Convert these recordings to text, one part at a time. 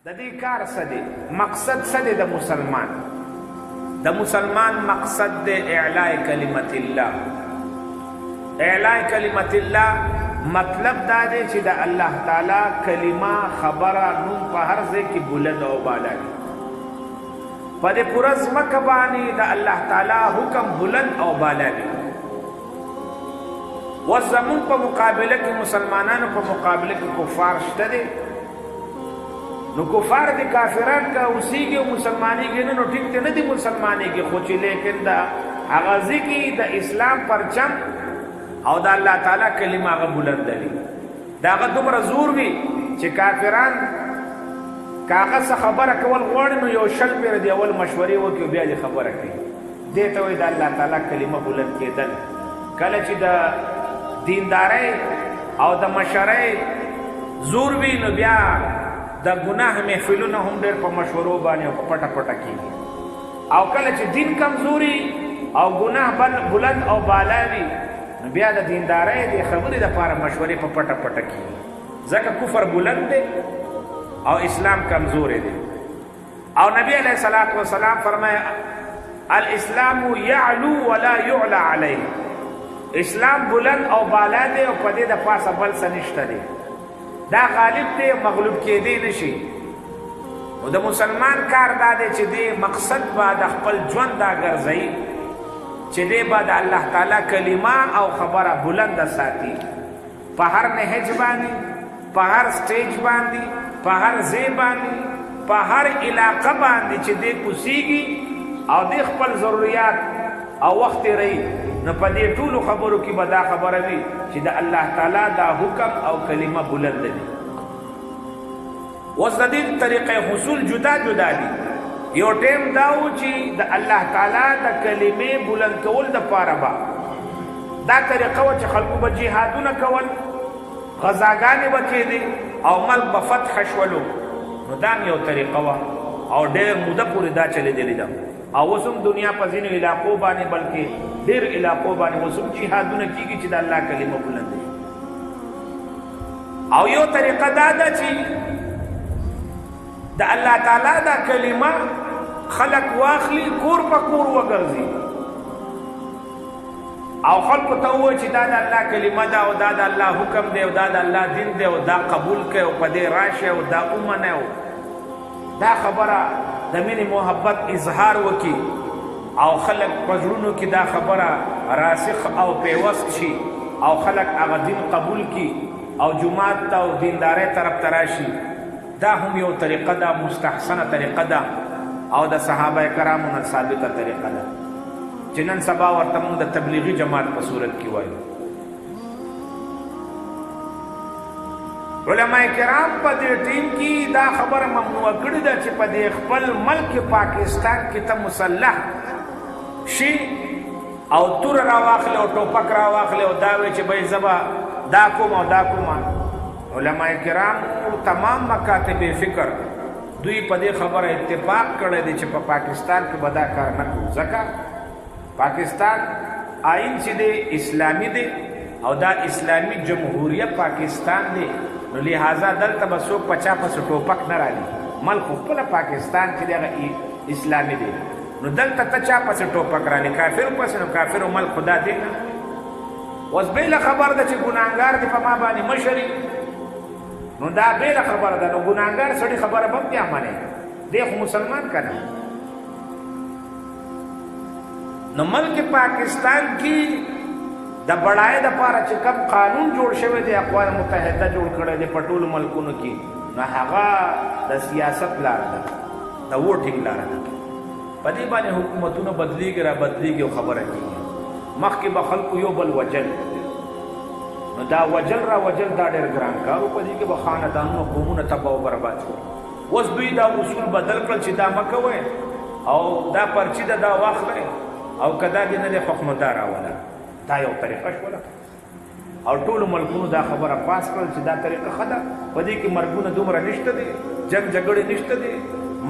د دې کار څه دی؟ مقصد څه دی د مسلمان؟ د مسلمان مقصد دی اعلاء کلمت الله. اعلاء کلمت الله مطلب دا دی چې د الله تعالی کلمه خبره نوم په هر ځای کې بلند او بالا وي. په دې پوره ځمکه باندې د الله تعالی حکم بلند او بالا وي. وزمون په مقابله کې مسلمانانو په مقابله کې کفار شته دي. نو کفار دي کافران کا اوسیږي او مسلمانېږي نو ټیک ته نه دي مسلمانېږي، خو چې لیکن دا هغه ځکه د اسلام پرچم او د الله تعالی کلمه هغه بلند دي. دا هغه دومره زور وي چې کافران کاغه څه خبره کول غواړي نو یو شل پیر دی اول مشورې وکړي بیا دې خبره کوي. دې ته وایي د الله تعالی کلمه بلند کېدل. کله چې د دیندارۍ او د مشرۍ زور وي نو بیا د ګناه محفلونه هم ډېر په مشورو باندې او په پټه پټه کېږي. او کله چې دین کمزوري او ګناه بلند او بالا وي نو بیا د دیندارۍ د خبرې دپاره مشورې په پټه پټه کېږي. ځکه کفر بلند دی او اسلام کمزوری دی. او نبی علیه الصلاة والسلام فرمایي الاسلام یعلو ولا یعلى علیه. اسلام بلند او بالا دی او په دې د پاسه بل څه نشته دی. دا غالب دی مغلوب کېدی نشي. او د مسلمان کار دا دی چې دی مقصد به د خپل ژوند دا ګرځوي چې دی به د الله تعالی کلمه او خبره بلنده ساتي. په هر نهج باندې، په هر سټیج باندې، په هر ځای باندې، په هر علاقه باندې چې دی کوسیږي او دی خپل ضروریات او وخت رہی نو په دې ټولو خبرو کې به دا خبره وي چې د الله تعالی دا حکم او کلمه بلند دي. اوس د دې طریقې حصول جدا جدا دي. یو ټیم دا و چې د الله تعالی د کلمې بلند کول دپاره به دا طریقه وه چې خلکو به جهادونه کول، غزاګانې به کېدې او ملک به فتح شولو. نو دا هم یو طریقه وه او ډېر موده پورې دا چلېدلې ده. او اوس هم دنیا په ځینو علاقو باندې بلکې ډېر علاقو باندې اوس هم جهادونه کېږي چې د الله کلمه بلند دی. او یو طریقه دا ده چې د الله تعالی دا کلمه خلق واخلي کور په کور وګرځي او خلقو ته ووایي چې دا د الله کلمه ده او دا د الله حکم دی او دا د الله دین دی او دا قبول کړئ او په دې راشه او دا ومنئ. دا خبره د مینې محبت اظهار وکړي او خلق په زړونو کې دا خبره راسخ او پیوست شي او خلق هغه دین قبول کړي او جماعت ته او دیندارۍ طرف ته راشي. دا هم یو طریقه ده، مستحسنه طریقه ده او د صحابه کرامو نه ثابته طریقه ده چې نن سبا ورته موږ د تبلیغي جماعت په صورت کې وایو. علماء کرام په دې ټیم کې دا خبره ممنوع کړې ده چې په دې خپل ملک پاکستان کې ته مسلح شي او تور راواخلې او ټوپک راواخلې او دا وایي چې بهی زبه دا کوم او دا کوم. علماء کرام تمام مکاتب فکر دوی په دې خبره اتفاق کړی دی چې په پاکستان کې به دا کار نه کوو. ځکه پاکستان آئین چې دی اسلامي دی او دا اسلامي جمهوریه پاکستان دی. نو لہذا دلته به څوک په چا پسې ټوپک نه رالي. ملک خپله پاکستان چې دی هغه اسلامي دی. نو دلته ته چا پسې ټوپک رالي؟ کافرو پسې. نو کافرو ملک خدا دی نه. اوس بېله خبر ده چې ګناهګار دی په ما باندې مشري. نو دا بېله خبره ده. نو ګناهګار سړي خبره به هم بیا منې. دی خو مسلمان که نه. نو ملک پاکستان کې د بډای دپاره چې کوم قانون جوړ شوی دی اقوام متحده جوړ کړی دی په ټولو ملکونو کې، نو هغه د سیاست لاره ده، د ووټینګ لاره ده. په دې باندې حکومتونه بدلیږي را بدلیږي او خبره کېږي. مخکې به خلکو یو بل وجل، نو دا وجل را وجل دا ډېر ګران کار و. په دې کې به خاندانونه قومونه تباه و برباد شول. اوس دوی دا اصول بدل کړل چې دا مه کوئ او دا پرچي ده دا واخلئ او که دا دې نه دی خوښ نو دا راوله. دا یو طریقه شوله او ټولو ملکونو دا خبره پاس کړل چې دا طریقه ښه ده. په دې کې مرګونه دومره نشته دی، جنګ جګړې نشته دی،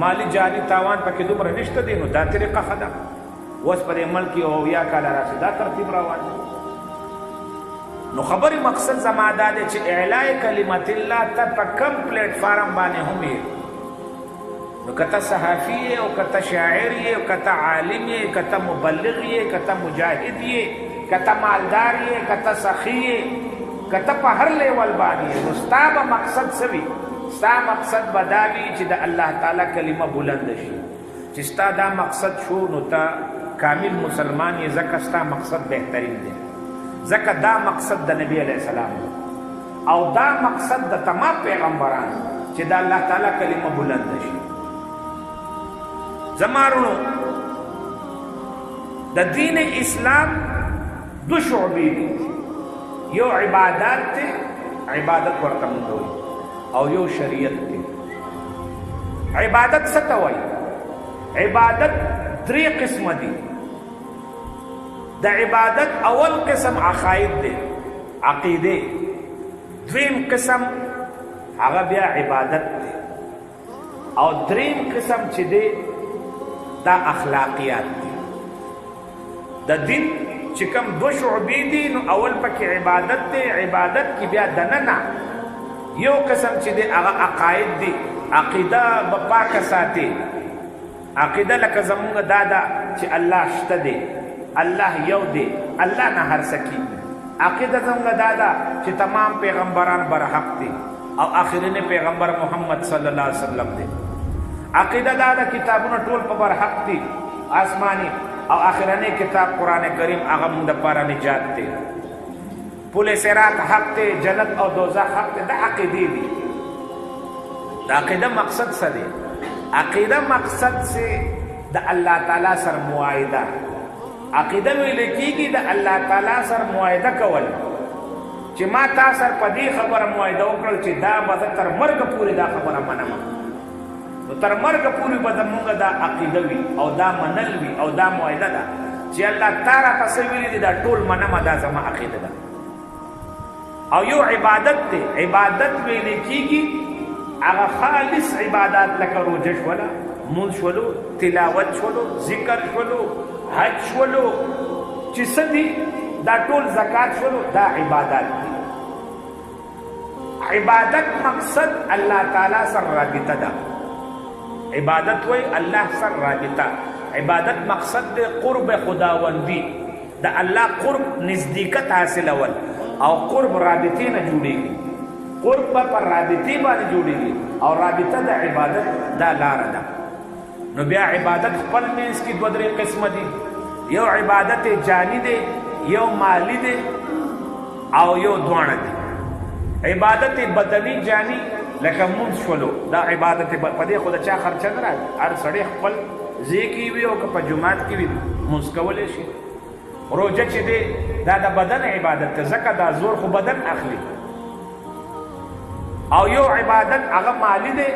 مالی جاني تاوان پکې دومره نشته دی. نو دا طریقه ښه ده. اوس په دې ملک کې 90 کاله راشي دا ترتیب روان دی. نو خبرې مقصد زما دا دی چې اعلاء کلمت الله ته په کم پلیټ فارم باندې هم نو کته صحافی یې او کته شاعر یې او کته عالم یې کته مبلغ یې کته مجاهد یې کته مالدار یې کته سخی یې کته په هر لیول باندې نو ستا به مقصد څه وي ستا مقصد به دا وي چې د الله تعالی کلمه بلند شي چې ستا دا مقصد شو نو ته کامل مسلمان یې ځکه ستا مقصد بهترین دی ځکه دا مقصد د نبی علیه السلام او دا مقصد د تمام پیغمبرانو چې د الله تعالی کلمه بلند شي زمارونو د دین اسلام دو شعبې دي یو عبادت دی عبادت ورته موږ وایو او یو شریعت دی عبادت څه ته وایي عبادت درې قسمه دي د عبادت اول قسم عقاید دی عقیده دویم قسم هغه بیا عبادت دی او دریم قسم چې دی دا اخلاقیات دي د دین چې کوم دو شعبې دي نو اول پکې عبادت دی عبادت کې بیا دننه یو قسم چې دی هغه عقاید دي عقیده به پاکه ساتي عقیده لکه زمونږ دا ده چې الله شته دی الله یو دی الله نه هر څه کېږي عقیده زمونږ دا ده چې تمام پیغمبران برحق دي او آخرین پیغمبر محمد صلی الله علیه وسلم دی عقیده دا ده کتابونه ټول په برحق دي آسمانی او آخرنی کتاب قرآن کریم هغه موږ دپاره نجات دی پل صراط حق دی جنت او دوزخ حق دی دا عقیدې دي د عقیده مقصد څه دی عقیده مقصد سے د الله تعالی سره معاهده عقیده ویل کېږي د الله تعالی سره معاهده کول چې ما تا سره په دې خبره معاهده وکړل چې دا به زه تر مرګه پورې دا خبره منم نو تر مرګه پورې به زمونږ دا عقیده وي او دا منل وي او دا معاهده ده چې الله تا راته څه ویلي دي دا ټول منمه دا زما عقیده ده او یو عبادت دی عبادت ویل کېږي هغه خالص عبادات لکه روزه شوله مونځ شولو تلاوت شولو ذکر شولو حج شولو چې څه دي دا ټول زکات شولو دا عبادات دي عبادت مقصد الله تعالی سره رابطه ده عبادت وای الله سره رابطه عبادت مقصد د قرب خداوندی د الله قرب نزدېکت حاصلول او قرب رابطې نه جوړېږي قرب پر رابطې باندې جوړېږي او رابطه د عبادت دا لاره ده نو بیا عبادت خپل منځ کې دوه درې قسمه دي یو عبادت جانی دی یو مالی دی او یو دواړه دي عبادت بدنی جانی لکه مونځ شولو دا عبادت په دې خو د چا خرچه نه راځي هر سړی خپل ځای کې وي او که په جومات کې وي مونځ کولی شي روژه چې دی دا د بدن عبادت ده ځکه دا زور خو بدن اخلي او یو عبادت هغه مالی دی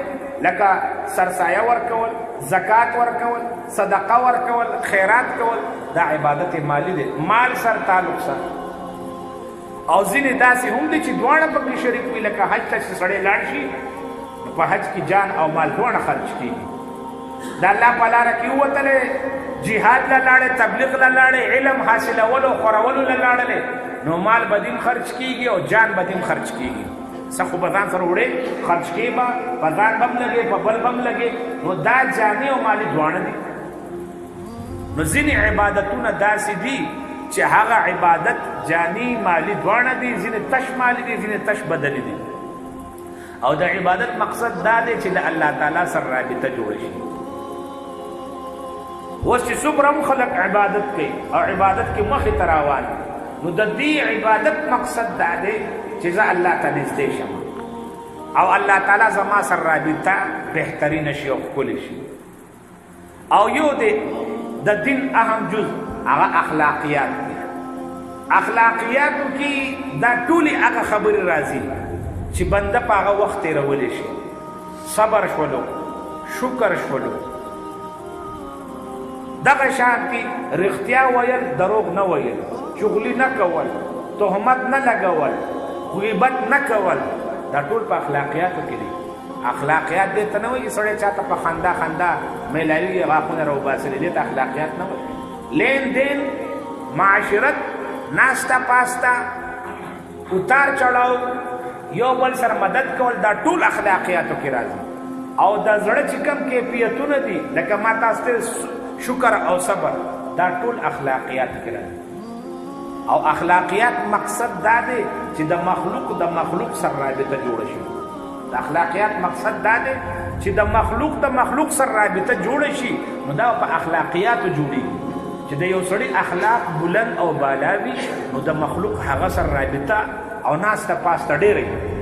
لکه سرسایه ورکول زکات ورکول صدقه ورکول خیرات کول دا عبادت مالی دی مال سر تعلق سره او ځینې داسې هم دي چې دواړه پکې شریک وي لکه حج ته چې سړی لاړ شي په حج کې جان او مال دواړه خرج کېږي د الله په لاره کې ووتلی جهاد له لاړې تبلیغ له لاړې علم حاصلولو خورولو له لاړلې نو مال به دیم خرج کېږي او جان به دیم خرج کېږي څه خو به ځان سره وړې خرج کې به په ځان به هم لګې په بل به هم لګې نو دا جانې او مالي دواړه دي نو ځینې عبادتونه داسې دي چې هغه عبادت جانی مالی دواړه دي ځینې تش مالی دي ځینې تش بدني دي او د عبادت مقصد دا دی چې د الله تعالی سره رابطه جوړه شي اوس چې څومره هم خلک عبادت کوي او عبادت کې مخې ته روان نو د دې عبادت مقصد دا دی چې زه الله ته نږدې شم او الله تعالی زما سره رابطه بهترینه شي او ښکلې شي او یو دی د دین اهم جز هغه اخلاقیات دي اخلاقیاتو کې دا ټولې هغه خبرې راځي چې بنده په هغه وخت تېرولی شي صبر شولو شکر شولو دغه شانتي رښتیا ویل دروغ نه ویل چغلي نه کول تهمت نه لګول غیبت نه کول دا ټول په اخلاقیاتو کې دي اخلاقیات دې ته نه وایي سړی چاته په خندا خندا میلاوي غاښونه راوباسلي دې ته اخلاقیات نه وایي لین دین معاشرت ناستا پاستا اتار چړاو یو بل سره مدد کول دا ټول اخلاقیاتو کې راځي او د زړه چې کوم کیفیتونه دي لکه ما تاسو ته شکر او صبر دا ټول اخلاقیات کړه او اخلاقیات مقصد دا دی چې د مخلوق سره رابطه جوړ شي د اخلاقیات مقصد دا دی چې د مخلوق سره رابطه جوړ شي نو دا په اخلاقیاتو جوړي چې د یو سړي اخلاق بلند او بالا وي نو د مخلوق هغه سره رابطه او ناس ته پاسته ډېرې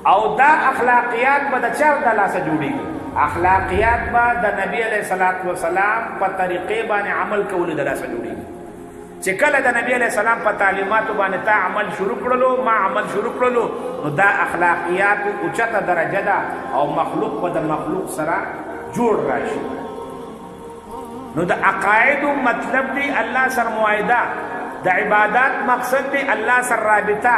او دا اخلاقیات به د چا د لاسه جوړېږي اخلاقیات به د نبی علیه الصلاۃ والسلام په طریقې باندې عمل کولو د لاسه جوړېږي چې کله د نبی علیه السلام په تعلیماتو باندې تا عمل شروع کړلو ما عمل شروع کړلو نو دا اخلاقیات اوچته درجه ده او مخلوق به د مخلوق سره جوړ راشي نو د عقاید مطلب دی الله سره معاهده د عبادات مقصد دی الله سره رابطه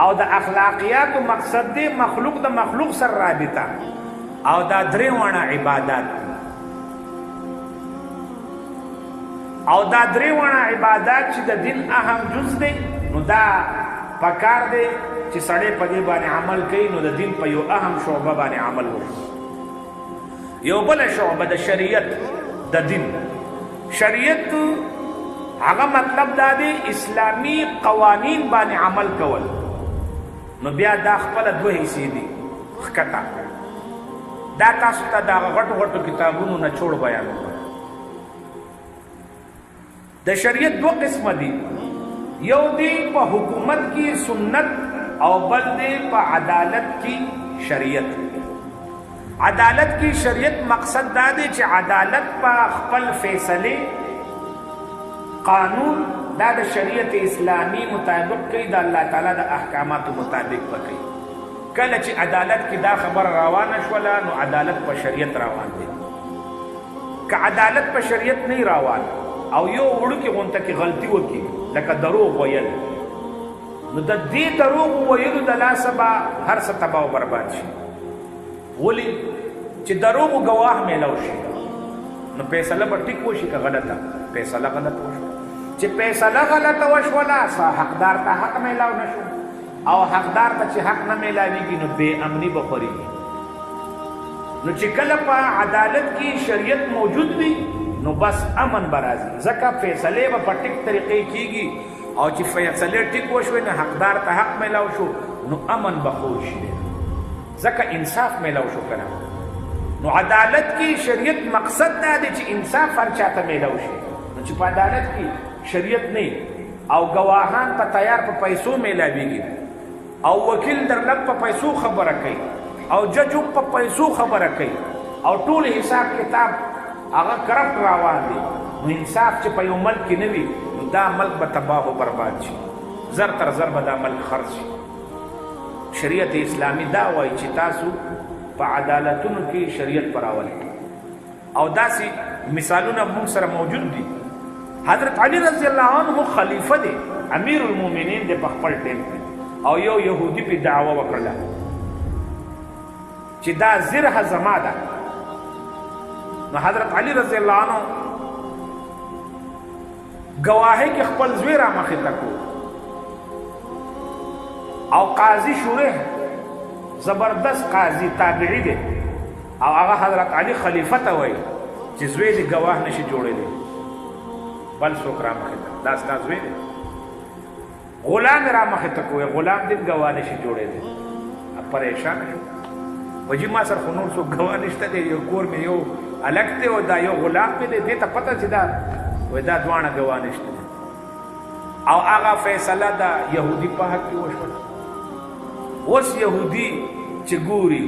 او د اخلاقیات مقصد دی مخلوق د مخلوق سره رابطه او دا درې وانه عبادت او دا درې وانه عبادت چې د دین اهم جز دی نو دا پکار دی چې سړی په دې باندې عمل کوي نو د دین په یو اهم شعبه باندې عمل وکړي یو بل شعبه د شریعت د دین شریعت هغه مطلب دا دی اسلامی قوانین باندې عمل کول نو بیا دا خپل دوه حصے دي خکتا دا تاسو ته دا غټو کتابونو نه چھوڑ بیان د شریعت دو قسم دي یو دی په حکومت کی سنت او بل دی په عدالت کی شریعت عدالت کی شریعت مقصد دا دی چې عدالت په خپل فیصله قانون دا د شریعت اسلامی مطابق کوي د الله تعالی د احکاماتو مطابق کوي کله چې عدالت کې دا خبر روانه شوله نو عدالت په شریعت روان دی که عدالت په شریعت نه روان او یو وړوکی غونته کې غلطي وکړي لکه دروغ ویل نو د دې دروغ ویلو د لاسه به هر څه تباه او برباد شي ولې چې دروغ ګواه میلاو شي نو فیصله به ټیک وشي که غلطه فیصله غلطه وشي چې فیصله غلطه وشوله حقدار ته حق میلاو نشو او حقدار ته چې حق نه میلاویږي نو بې امني به خورېږي نو چې کله په عدالت کې شریعت موجود وي نو بس امن به راځي ځکه فیصلې به په ټیک طریقې کېږي او چې فیصلې ټیک وشوې نو حقدار ته حق میلاو شو نو امن به خور شي ځکه انصاف میلاو شو که نه نو عدالت کې شریعت مقصد دا دی چې انصاف هر چاته میلاو شي نو چې په عدالت کې شریعت نه او گواهان په تیار په پیسو میلاویږي او وکیل در لږ په پیسو خبره کوي او جج په پیسو خبره کوي او ټول حساب کتاب هغه کرپټ روان دي نو انصاف چې په یو ملک کې نه وي نو دا ملک به تباه او برباد شي زر تر زر به دا ملک خرڅ شي شریعت اسلامی دا وایي چې تاسو په عدالتونو کې شریعت پر راولئ او داسې مثالونه موږ سره موجود دي حضرت علی رضی الله عنه خلیفہ دی امیر المؤمنین دی په خپل ټیم او یو يهودي په دعوه وکړه چې دا زره زما ده نو حضرت علی رضی الله عنه گواهی کې خپل زوی را مخې ته کړو او قاضي شوره زبردست قاضي تابعی دی او هغه حضرت علی خلیفہ ته وایي چې زوی دی گواه نشي جوړېدی بل څوک را مخې ته دا ستا زوی دی غلام را مخې ته کوی غلام دې ګواه نشي جوړېدی پریشان شو وجي ما سره خو نور څوک ګواه نشته دی یو کور مې یو الګ دی او دا یو غلام مې دی دې ته پته چې دا وای دا دواړه ګواه نشته او هغه فیصله دا يهودي په حق کې وشوه اوس يهودي چې ګوري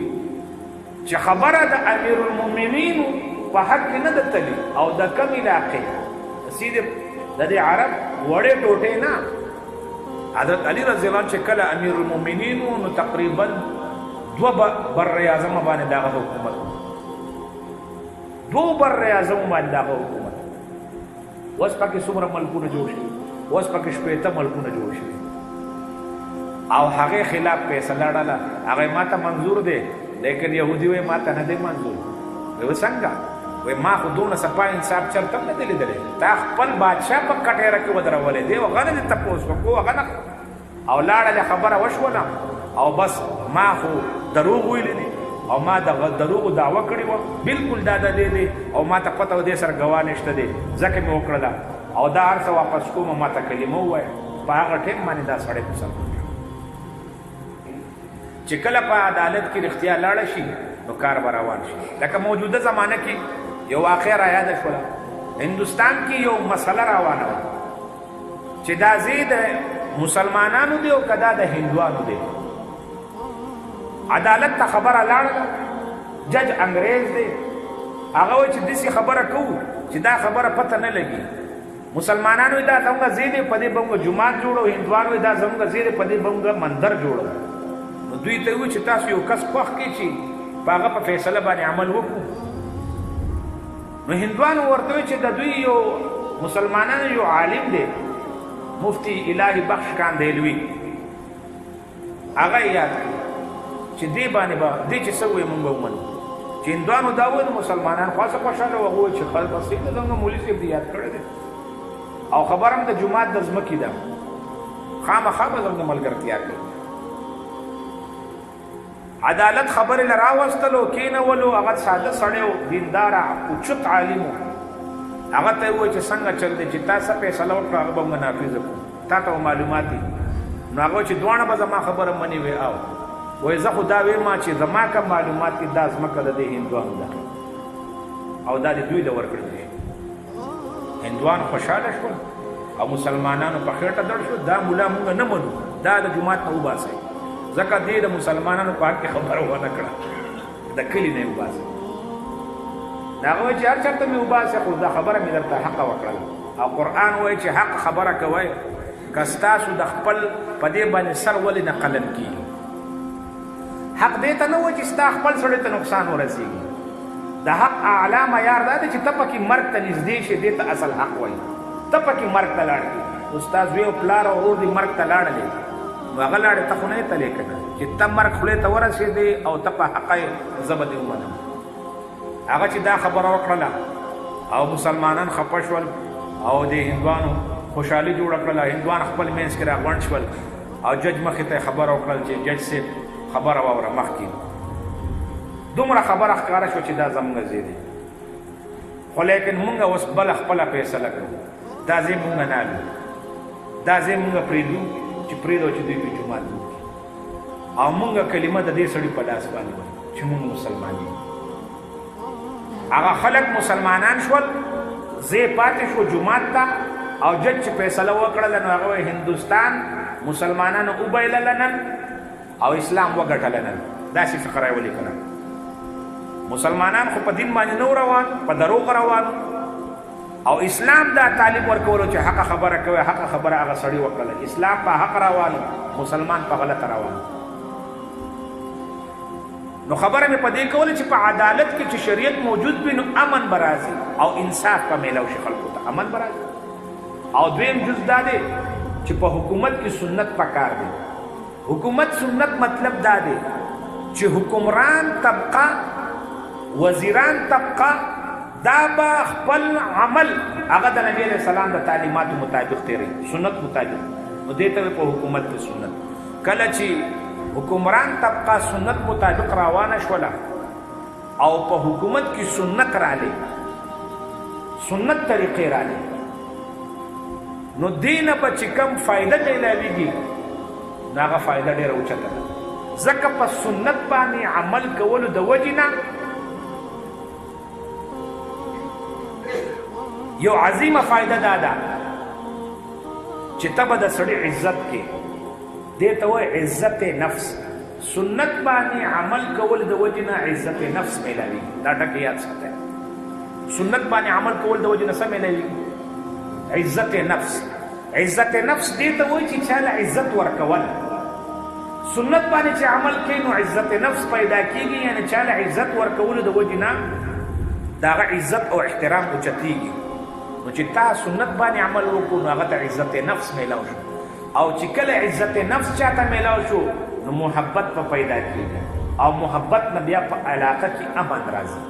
چې خبره د امیر المؤمنین په حق کې نه ده تللی او د کم علاقې سیده د دې عرب وړې ټوټې نه حضرت علی رضی الله عنه چې کله امیر المؤمنین نو تقریبا دو بر اعظم باندې دغه حکومت دو بر اعظم باندې دغه حکومت اوس پکې څومره ملکونه جوړ شي اوس پکې شپېته ملکونه جوړ شي او هغه خلاف فیصله ډاله هغه ماته منظور دی لیکن يهودي وای ماته نه دی منظور و څنګه وای ما خو دونه صفا انصاف چرته نه دی لیدلی تا خپل بادشاه په کټیره کې ودرولې دی وغه نه تپوس وکړو هغه نه او لاړه خبره وشوله او بس ما خو دروغ ویل دي او ما د دروغ دعوه کړې وه بالکل دا د دې دی او ما ته پته و دې سره ګواه نشته دی ځکه مې وکړله او دا هر څه واپس کوم ما ته کلمه ووایه په هغه ټیم باندې دا سړی مسلمان چې کله په عدالت کې رښتیا لاړه شي نو کار به روان شي لکه موجوده زمانه کې یو واقعه رایاده شوله هندوستان کې یو مسله روانه وه چې دا ځای د مسلمانانو دی او که دا د هندوانو دی عدالت ته خبره لاړله جج انګریز دی هغه وایي چې داسې خبره کوو چې دا خبره پته نه لګي مسلمانانو دا زموږ ځای دی په دې به موږ جومات جوړو هندوانو دا زموږ ځای دی په دې به موږ مندر جوړو نو دوی ته وایي چې تاسو یو کس خوښ کړئ چې په هغه په فیصله باندې عمل وکړو نو هندوانو ورته وایي چې د دوی یو مسلمانانو یو عالم دی مفتی الهی بخش کاندهلوي هغه یاد کړي چې دې باندې به دې چې څه وایي موږ به ومنو چې هندوانو دا وایي نو مسلمانان خاصه خوشحاله وه هغه وایي چې خلک اصلي نه زموږ مولي صاحب دې یاد کړی دی او خبر هم د جومات د ځمکې ده خامخا به زموږ ملګرتیا کوي عدالت خبرې له راوستلو کېنولو هغه ساده سړی و دینداره اوچت عالم و هغه ته یې ووایي چې څنګه چل دی چې تا څه فیصله وکړه هغه به موږ نافظه کړو تا ته معلومات دي نو هغه وایي چې دواړه به زما خبره منې وې او وایي زه خو دا ویم چې زما کوم معلومات دي دا ځمکه د دې هندوانو ده او دا د دوی له ورکړل دي هندوان خوشحاله شول او مسلمانانو په خېټه دړ شو دا مولا موږ نه منو دا د جومات نه وباسئ ځکه دې د مسلمانانو په حق کې خبره ونه کړه د کلي نه یې وباسئ هغه وایي چې هر چېرته مې وباسئ خو دا خبره مې درته حقه وکړله او قرآن وایي چې حق خبره کوئ که ستاسو د خپل په دې باندې سر ولې نه قلم کېږي حق دې ته نه وایي چې ستا خپل سړی ته نقصان ورسېږي د حق اعلی معیار دا دی چې ته پکې مرګ ته نږدې شې دې ته اصل حق وایي ته پکې مرګ ته لاړ دي استاد زوی او پلار او ورور دې مرګ ته لاړلې نو هغه لاړې ته خو نه یې تلې که نه چې ته مرګ خولې ته ورسېدې او ته په حقه یې زه به دې ومنم هغه چې دا خبره وکړله او مسلمانان خفه شول او د هندوانو خوشحالي جوړه کړله هندوان خپل منځ کې راغونډ شول او جج مخې ته یې خبره وکړل چې جج صاحب خبره واوره مخکې دومره خبره ښکاره شوه چې دا زموږ ځای دی خو لیکن مونږ اوس بله خپله فیصله کوو دا ځای مونږ نه الو دا ځای مونږ پرېږدو چې پرېږدو چې دوی په جومات وکړي او مونږ کلمه د دې سړي په لاس باندې وایو چې مونږ مسلمان یو هغه خلک مسلمانان شول ځای پاتې شو جومات ته او جج چې فیصله وکړله نو هغه وایي هندوستان مسلمانانو وبایلله نن او اسلام وګټله نن داسې فقره یې ولیکله مسلمانان خو په دین باندې نو روان په دروغ روان او اسلام دا تعلیم ورکولو چې حق خبره کوي حق خبره هغه سړی وکړله اسلام په حق روان مسلمان په غلط روان نو خبره مې په دې کوله چې په عدالت کې چې شریعت موجود وي نو امن به راځي او انصاف به میلاو شي خلکو ته امن به راځي او دویم جز دا دی چې په حکومت کې سنت پکار دی حکومت سنت مطلب دا دی چې حکمران طبقه وزیران طبقه دا با خپل عمل هغه د نبی علیہ السلام د تعلیماتو مطابق تیری سنت مطابق نو دې ته په حکومت کې سنت کله چې حکمران طبقه سنت مطابق روانه شوله او په حکومت کې سنت رالی سنت طریقې رالی نو دینه به چې کم فایده میلاویږي نو هغه فایده ډېره اوچته ده ځکه په سنت باندې عمل کولو د وجې نه یو عظیمه فایده دا ده چې ته به د سړي عزت کې دې ته وایي عزت نفس سنت باندې عمل کول د وجې نه عزت نفس میلاویږي دا ټکي یاد ساتئ سنت باندې عمل کول د وجې نه څه میلاویږي عزت نفس عزت نفس دې ته وایي چې چاله عزت ورکول سنت باندې چې عمل کوي نو عزت نفس پیدا کیږي یعنی چاله عزت ورکول د وجې نه د هغه عزت او احترام اوچتېږي نو چې تا سنت باندې عمل وکړو نو هغه ته عزت نفس میلاو شو او چې کله عزت نفس چاته میلاو شو نو محبت په پیدا کېږي او محبت نه بیا په علاقه کې امن راځي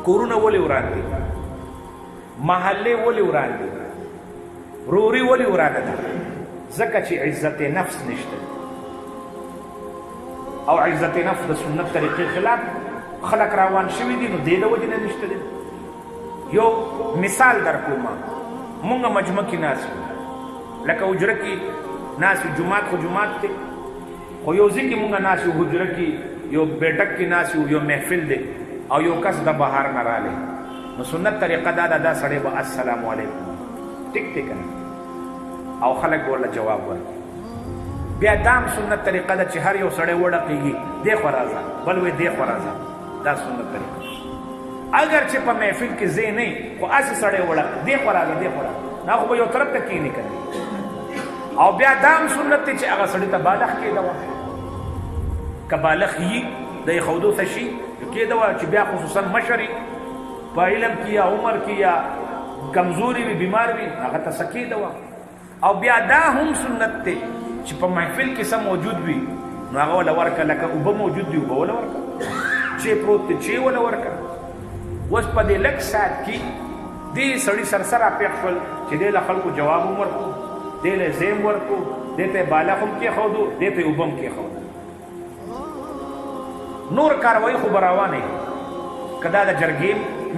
کورونه ولې وران دي محلې ولې وران دي روري ولې ورانه ده ځکه چې عزت نفس نشته او عزت نفس د سنت طریقې خلاف خلق روان شوي دي، نو دې د وجې نه نشته دی. یو مثال در کوم، مونږ مجمع کې ناست یو، لکه حجره کې ناست یو، جومات خو جومات دی، خو یو ځای کې مونږ ناست یو، حجره کې یو بیٹک کې ناست یو، یو محفل دی او یو کس د بهر نه رالی، نو سنت طریقه دا سړی به السلام علیکم ټیک ټیک او خلک به ورله جواب ورکړي. بیا دام سنت طریقه ده چې هر یو سړی وډقېږي دې خوا راځه، بل وی دې خوا راځه، دا سنت طریقه. اگر چې په محفل کې ځای نه خو هسې سړی وډق دې خوا راځه دې خوا راځه، نه خو به یو طرف ته کښېني که نه. او بیا دام سنت دی چې هغه سړي ته بالغ کېده وه، که بالغ یي د ایښودو ته شي کېده وه چې بیا خصوصا مشر په علم کې یا عمر کې یا کمزوري وي بیمار وي هغه ته څه کېده وه. او بیا دا هم سنت دی چې په محفل کې څه موجود وي نو هغه وله ورکړه، لکه اوبه موجود دي اوبه وله ورکړه، چې پروت دی چې وله ورکړه. اوس په دې لږ ساعت کې دې سړي سرسره راپېښ شول چې دې له خلکو جواب هم ورکړو، دې له ځای هم ورکړو، دې ته یې بالغ هم کېښودو، دې ته یې اوبه هم کېښودو. نور کاروایي خو به روانې، که دا د جرګې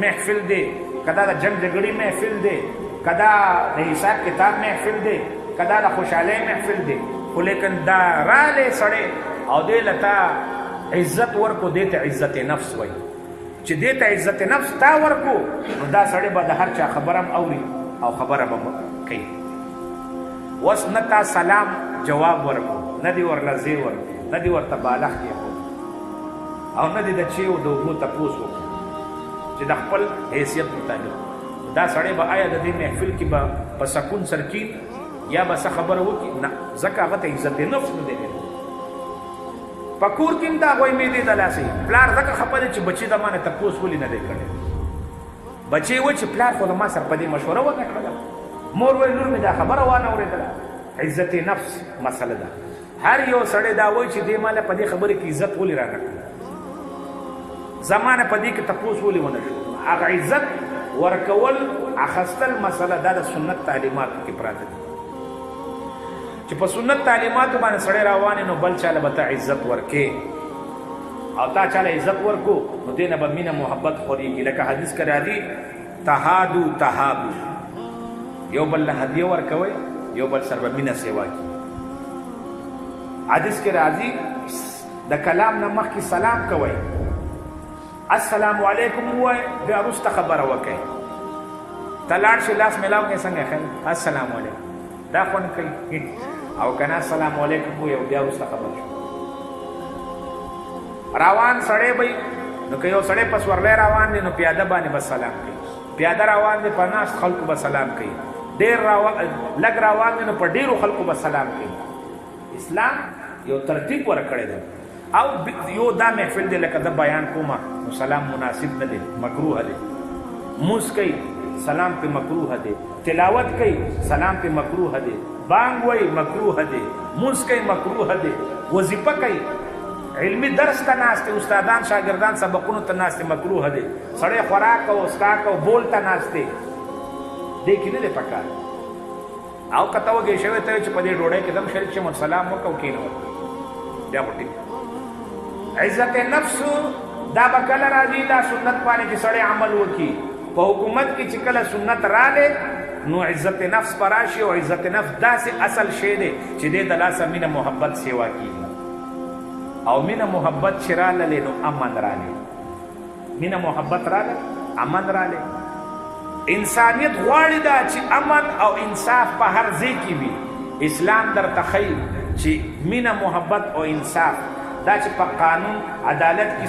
محفل دی، که دا د جنګ جګړې محفل دی، که دا د حساب کتاب محفل دی، که دا د خوشحالۍ محفل دی، خو لیکن دا رالی سړی او دې له تا عزت ورکو، دې ته عزت نفس وایي. چې دې ته عزت نفس تا ورکو نو دا سړی به د هر چا خبره هم اوري او خبره به کوي. اوس نه تا سلام جواب ورکو، نه دې ورله ځای ورکو، نه دې ورته بالغ کېښود او نه دې د چیو د اوبو تپوس وکړو چې د خپل حیثیت مطابق. دا سړی به آیا د دې محفل کې به په سکون سر کښېني یا به څه خبره وکړي؟ نه، ځکه هغه ته عزت نفس نه دی ویلی. په کور کې هم د هغوی معدې ته لاسې پلار ځکه خفه دی چې بچي د ما نه تپوس ولې نه دی کړی. بچی و چې پلار خو د ما سره په دې مشوره ونه کړله، مور وایي لور مې دا خبره وانه اورېدله. عزت نفس مسله ده. هر یو سړی دا وایي چې دې ما له په دې خبرې کې عزت ولې رانه کړه، زما نه په دې کې تپوس ولې ونه شو. هغه عزت ورکول اخیستل مسله دا د سنت تعلیماتو کې پراته دي چې په سنت تعلیماتو باندې سړی روان نو بل چاله به ته عزت ورکې او تا چاله عزت ورکو نو دې نه به مینه محبت خورېږي. لکه حدیث کې راځي تهادو تهابو، یو بل له هدیه ورکوئ، یو بل سره به مینه سیوا کړي. حدیث کې راځي د کلام نه مخکې سلام کوئ، السلام علیکم ووایئ، بیا وروسته خبره وکئ. ته لاړ شي لاس میلاو کړې څنګه خیر السلام علیکم، دا خوند کوي. او که نه السلام علیکم ووایئ او بیا وروسته خبر شو. روان سړی به نو که یو سړی په سورلی روان دی نو پیاده باندې به سلام کوي، پیاده روان دی په ناست خلکو به سلام کوي، ډېر لږ روان دی نو په ډېرو خلکو به سلام کوي. اسلام یو ترتیب ورکړی دی. او یو دا محفل دی لکه د بیان کومه نو سلام مناسب نه دی، مکروه دی. مونځ کوي سلام پې مکروه دی، تلاوت کوي سلام پې مکروه دی، بانګ وایي مکروه دی، مونځ کوي مکروه دی، وظیفه کوي، علمي درس ته ناست دی، استادان شاګردان سبقونو ته ناست دی، مکروه دی. سړی خوراک او څښاک او بول ته ناست دی، دې کې نه دی پکار. او که ته وږی شوی ته چې په دې ډوډۍ کې دم شریک شم سلام وکړه او کښېنه ورکړه بیا خو ټیک. عزت نفس دا به کله راځي دا سنت باندې چې سړی عمل وکړي. په حکومت کې چې کله سنت راغلی نو عزت نفس به راشي او عزت نفس داسې اصل شی دی چې دې د لاسه مینه محبت سیوا کېږي. او مینه محبت چې راغلی نو امن راغلی، مینه محبت راغلی امن راغلی. انسانیت غواړي دا چې امن او انصاف په هر ځای کې وي. اسلام درته ښیي چې مینه محبت او انصاف دا چې په قانون عدالت کې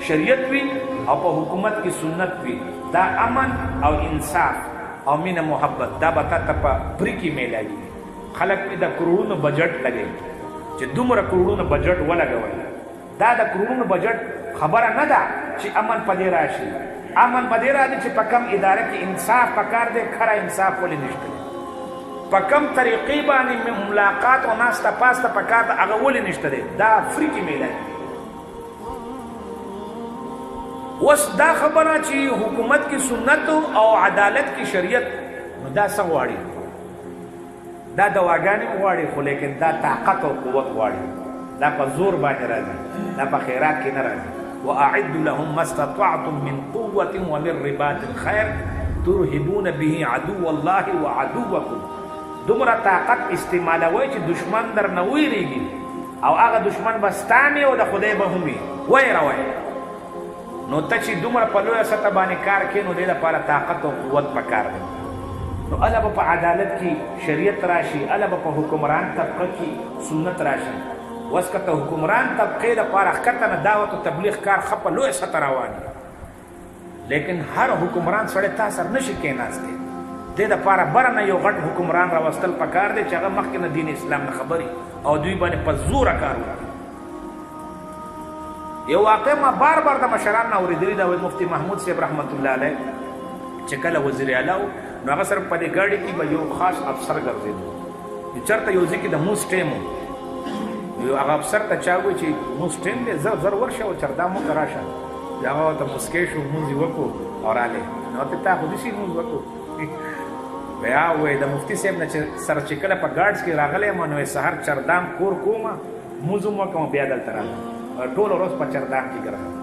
شریعت وي او په حکومت کې سنت وي، دا امن او انصاف او مینه محبت دا به تا ته په فری کې میلاوي. خلک د کروڑونو بجټ لګوي چې دومره کروڑونو بجټ ولګوئ. دا د کروڑونو بجټ خبره نه ده چې امن په دې راشي. امن په دې راځي چې په کم اداره کې انصاف پکار دی، خره انصاف ولې نشته دی، په کم طریقې باندې ملاقات او ناسته پاسته پکار ده هغه ولې نشته دی، دا فری کې میلاوي. اوس دا خبره چې حکومت کې سنت او عدالت کې شریعت نو دا څه غواړي؟ دا دواګانې غواړي خو لیکن دا طاقت او قوت غواړي. دا په زور باندې راځي، دا په خیرات کې نه راځي. واعد لهم ما استطعتم من قوة ومن رباط الخير ترهبون به عدو الله وعدوكم. دومره طاقت استعمالوي چې دشمن در نه ویریږي او هغه دشمن به ستامي او د خدای به هم وي ویروي. نو ته چې دومره په لویه سطح باندې کار کوې نو دې لپاره طاقت او قوت پکار دی. نو هله به په عدالت کې شریعت راشي، هله به په حکمران طبقه کې سنت راشي. اوس که ته حکمران طبقې لپاره ښکته نه دعوت و تبلیغ کار ښه په لویه سطح روان وي، لیکن هر حکمران سړی تا سره نشي کېناستی. دې دپاره بره نه یو غټ حکمران راوستل پکار دی چې هغه مخکې نه دین اسلام نه خبري او دوی باندې په زوره کار وکړي. یو واقع ما بار بار د مشران نه اورېدلي ده، وایي مفتي محمود صاحب رحمت الله علیه چې کله وزیر اعلی و نو هغه سره په دې ګاډي کې به یو خاص افسر ګرځېدو. چېرته یو ځای کې د موس ټیم و، یو هغه افسر ته چا وایي چې موس ټیم دی، زر زر ورشه او چردا مو راشه. هغه ورته مسکی شو، مونځ یې وکړو او راغلی. نو ورته تا خو داسې مونځ وکړو؟ بیا وایي د مفتي صاحب نه چې سره چې کله په ګاډس کې راغلی یم نو سهار چردام کور کوم، مونځ هم وکړم بیا دلته راغلم، ټوله ورځ په چردام کې ګرځم.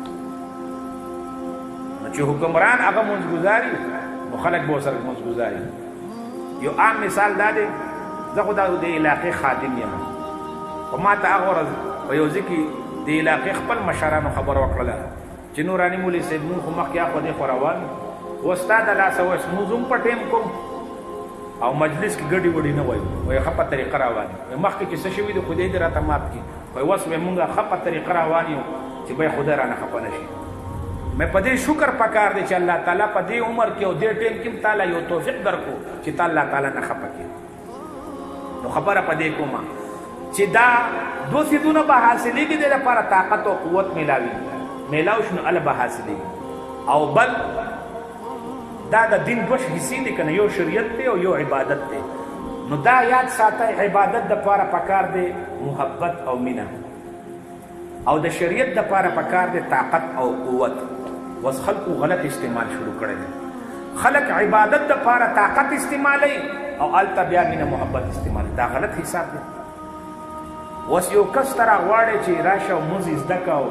نو چې حکمران هغه مونځ ګزاري نو خلک به ورسره مونځ ګزاري. یو عام مثال دا دی، زه خو دا د علاقې خادم یم، خو ما ته هغه ورځ په یو ځای کې د علاقې خپل مشرانو خبره وکړله چې نوراني مولوي صاحب مونږ خو مخکې اخوا دې خوا روان و، ستا د لاسه اوس مونځ هم په ټیم کوم او مجلس کې ګډې وډې نه وایو، وایي ښه په طریقه روان یو. مخکې چې څه شوي دي خدای دې راته مات کړي، وایي اوس وایي مونږ ښه په طریقه روان یو چې بیا خدای رانه خفه نه شي. مې په دې شکر پکار دی چې الله تعالی په دې عمر کې او دې ټیم کې تعالی یو توفیق درکو چې تا الله تعالی نه خفه کړي. نو خبره په دې کومه چې دا دو څیزونه به حاصلېږي، دې لپاره طاقت او قوت میلاو شنو هله به حاصلېږي. او بل دا د دین دوه حصې دي که نه، یو شریعت دی او یو عبادت دی. نو دا یاد ساته، عبادت دپاره پکار دی محبت او مینه، او د شریعت دپاره پکار دی طاقت او قوت. اوس خلکو غلط استعمال شروع کړی دی، خلک عبادت دپاره طاقت استعمالوي او هلته بیا مینه محبت استعمالوي. دا غلط حساب دی. اوس یو کس ته راغواړی چې راشه او مونځ یې زده که او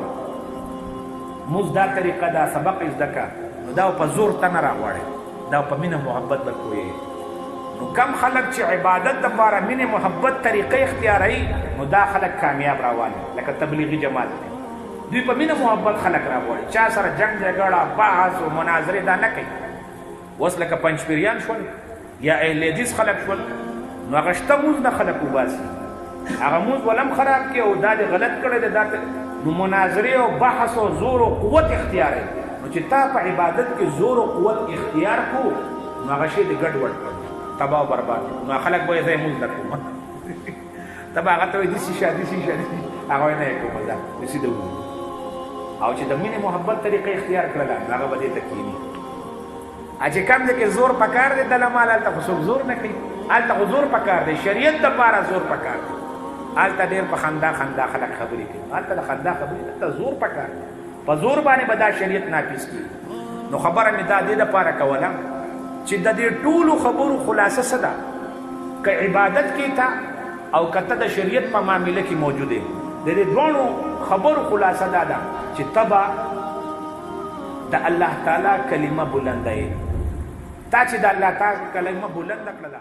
مونځ دا طریقه دا سبق یې زده که، نو دا په زور ته نه راغواړي، دا په مینه محبت به پوهېږي. نو کم خلک چې عبادت دپاره مینې محبت طریقه اختیاروي نو دا خلک کامیاب روان دي، لکه تبلیغي جماعت دی. دوی په مینه محبت خلک راغواړي، چا سره جنګ جګړه بحث او مناظرې دا نه کوي. اوس لکه پنجپیریان شول یا اهل حدیث خلک شول، نو هغه شته مونځ نه خلک وباسي، هغه مونځ ولم خراب کړي او دا دې غلط کړی دی، دا نو مناظرې او بحث او زور او قوت اختیاروي. نو چې تا په عبادت کې زور او قوت اختیار کو نو هغه شی دې ګډوډ کړ، تباه او برباد. نو خلک به یې ځای مونځ نه کوم، ته به هغه ته وایي داسې شه داسې شه، هغه وایي نه یې کومه دا داسې د وو. او چې د مینې محبت طریقه اختیار کړله نو هغه به دې ته کښېني. چې کوم ځای کې زور پکار دی دله مال هلته خو څوک زور نه کوي، هلته خو زور پکار دی، شریعت دپاره زور پکار دی. هلته ډېر په خندا خندا خلک خبرې کوي، هلته د خندا خبرې دلته زور پکار دی، په زور باندې به دا شریعت نافظ کړي. نو خبره مې دا دې دپاره کوله چې د دې ټولو خبرو خلاصه څه ده، که عبادت کې ته او که ته د شریعت په معامله کې موجود یې، د دې دواړو خبرو خلاصه دا ده چې ته به د الله تعالی کلمه بلنده یې. تا چې د الله تعالی کلمه بلنده کړله